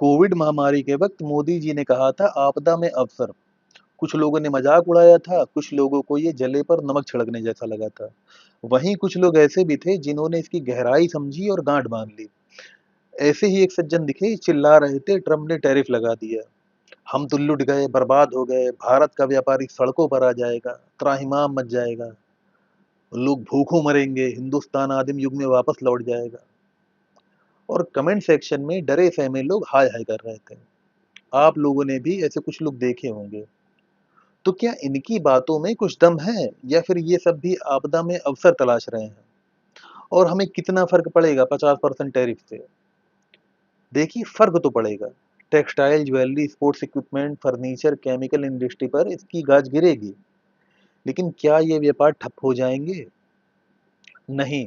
Covid महामारी के वक्त मोदी जी ने कहा था आपदा में अवसर। कुछ लोगों ने मजाक उड़ाया था, कुछ लोगों को ये जले पर नमक छिड़कने जैसा लगा था। वहीं कुछ लोग ऐसे भी थे जिन्होंने इसकी गहराई समझी और गांठ बांध ली। ऐसे ही एक सज्जन दिखे, चिल्ला रहे थे ट्रम्प ने टैरिफ लगा दिया, हम तो लुट गए, बर्बाद हो गए, भारत का व्यापारी सड़कों पर आ जाएगा, त्राहिमाम मच जाएगा, लोग भूखों मरेंगे, हिंदुस्तान आदिम युग में वापस लौट जाएगा। और कमेंट सेक्शन में डरे सहमे लोग हाय हाय कर रहे थे। आप लोगों ने भी ऐसे कुछ लोग देखे होंगे। तो क्या इनकी बातों में कुछ दम है, या फिर ये सब भी आपदा में अवसर तलाश रहे हैं? और हमें कितना फर्क पड़ेगा 50% टैरिफ से? देखिए, फर्क तो पड़ेगा। Textile, jewellery, sports equipment, furniture, chemical industry पर इसकी गाज गिरेगी। लेकिन क्या ये व्यापार ठप हो जाएंगे? नहीं।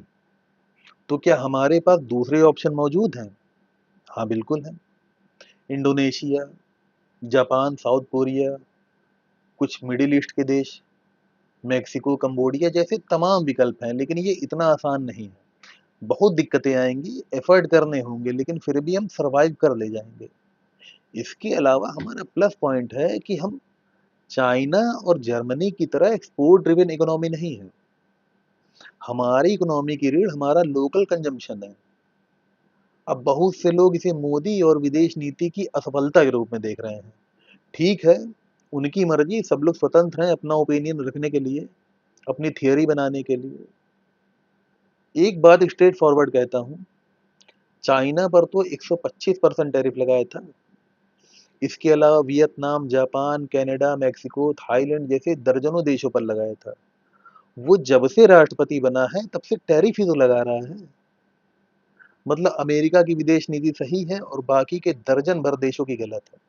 तो क्या हमारे पास दूसरे ऑप्शन मौजूद हैं? हाँ, बिल्कुल है। इंडोनेशिया, जापान, साउथ कोरिया, कुछ मिडिल ईस्ट के देश, मेक्सिको, कंबोडिया जैसे तमाम विकल्प हैं, लेकिन ये इतना आसान नहीं है। बहुत दिक्कतें आएंगी, एफर्ट करने होंगे, लेकिन फिर भी हम सरवाइव कर ले जाएंगे। इसके अलावा हमारा प्लस पॉइंट है कि हम चाइना और जर्मनी की तरह एक्सपोर्ट ड्रिवन इकोनॉमी नहीं है। हमारी इकोनॉमी की रीढ़ हमारा लोकल कंजम्पशन है। अब बहुत से लोग इसे मोदी और विदेश नीति की असफलता के रूप में देख रहे हैं। ठीक है, उनकी मर्जी, सब लोग स्वतंत्र हैं अपना ओपिनियन रखने के लिए, अपनी थियोरी बनाने के लिए। एक बात स्ट्रेट फॉरवर्ड कहता हूँ, चाइना पर तो 125% टैरिफ लगाया था। इसके अलावा Vietnam, Japan, Canada, Mexico, Thailand जैसे दर्जनों देशों पर लगाया था। वो जब से राष्ट्रपति बना है तब से टैरिफ ही तो लगा रहा है। मतलब अमेरिका की विदेश नीति सही है और बाकी के दर्जन भर देशों की गलत है।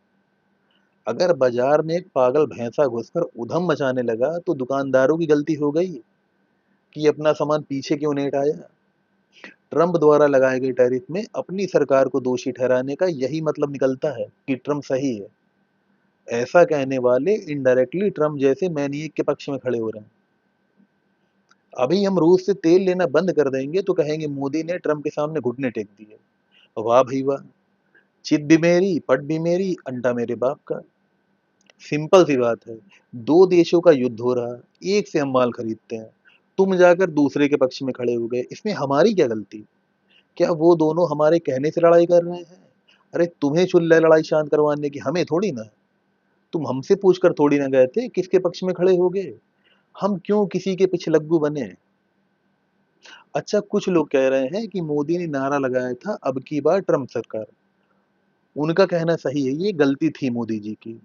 अगर बाजार में एक पागल भैंसा घुसकर उधम मचाने लगा तो दुकानदारों की गलती हो गई कि अपना सामान पीछे क्यों नहीं हटाया। ट्रंप द्वारा लगाए गए टैरिफ में अपनी सरकार को दोषी ठहराने का यही मतलब निकलता है कि ट्रंप सही है। ऐसा कहने वाले इनडायरेक्टली ट्रंप जैसे मैनिएक के पक्ष में खड़े हो रहे हैं। अभी हम रूस से तेल लेना बंद कर देंगे तो कहेंगे मोदी ने ट्रंप के सामने घुटने टेक दिए। वाह भाई वाह, चित भी मेरी, पट भी मेरी, अंटा मेरे बाप का। सिंपल सी बात है, दो देशों का युद्ध हो रहा, एक से हम माल खरीदते हैं, तुम जाकर दूसरे के पक्ष में खड़े हो गए, इसमें हमारी क्या गलती? क्या वो दोनों हमारे कहने से लड़ाई कर रहे हैं? अरे तुम्हें चुन है लड़ाई शांत करवाने की, हमें थोड़ी ना। तुम हमसे पूछकर थोड़ी ना गए थे किसके पक्ष में खड़े हो गए। हम क्यों किसी के पीछे लग्गू बने? अच्छा, कुछ लोग कह रहे हैं कि मोदी ने नारा लगाया था अब की बार ट्रंप सरकार। उनका कहना सही है, ये गलती थी मोदी जी की।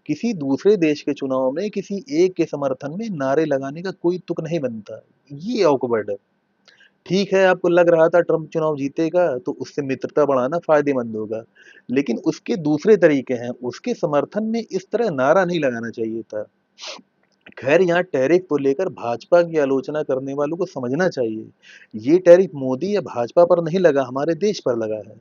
किसी दूसरे देश के चुनाव में किसी एक के समर्थन में नारे लगाने का कोई तुक नहीं बनता। ये ऑकवर्ड है। ठीक है, आपको लग रहा था ट्रंप चुनाव जीतेगा तो उससे मित्रता बढ़ाना फायदेमंद होगा, लेकिन उसके दूसरे तरीके हैं। उसके समर्थन में इस तरह नारा नहीं लगाना चाहिए था। खैर, यहाँ टैरिफ को लेकर भाजपा की आलोचना करने वालों को समझना चाहिए, ये टैरिफ मोदी या भाजपा पर नहीं लगा, हमारे देश पर लगा है।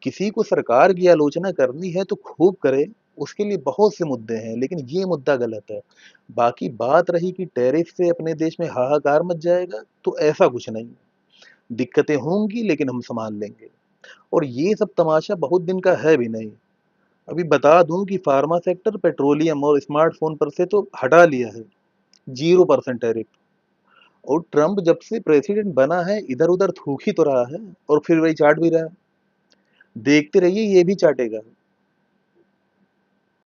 किसी को सरकार की आलोचना करनी है तो खूब करे, उसके लिए बहुत से मुद्दे हैं, लेकिन ये मुद्दा गलत है। बाकी बात रही कि टैरिफ से अपने देश में हाहाकार मच जाएगा, तो ऐसा कुछ नहीं। दिक्कतें होंगी लेकिन हम संभाल लेंगे। और ये सब तमाशा बहुत दिन का है भी नहीं। अभी बता दूं कि फार्मा सेक्टर, पेट्रोलियम और स्मार्टफोन पर से तो हटा लिया है 0% टैरिफ। और ट्रंप जब से प्रेसिडेंट बना है इधर उधर थूक ही तो रहा है, और फिर वही चाट भी रहा है। देखते रहिए, ये भी चाटेगा।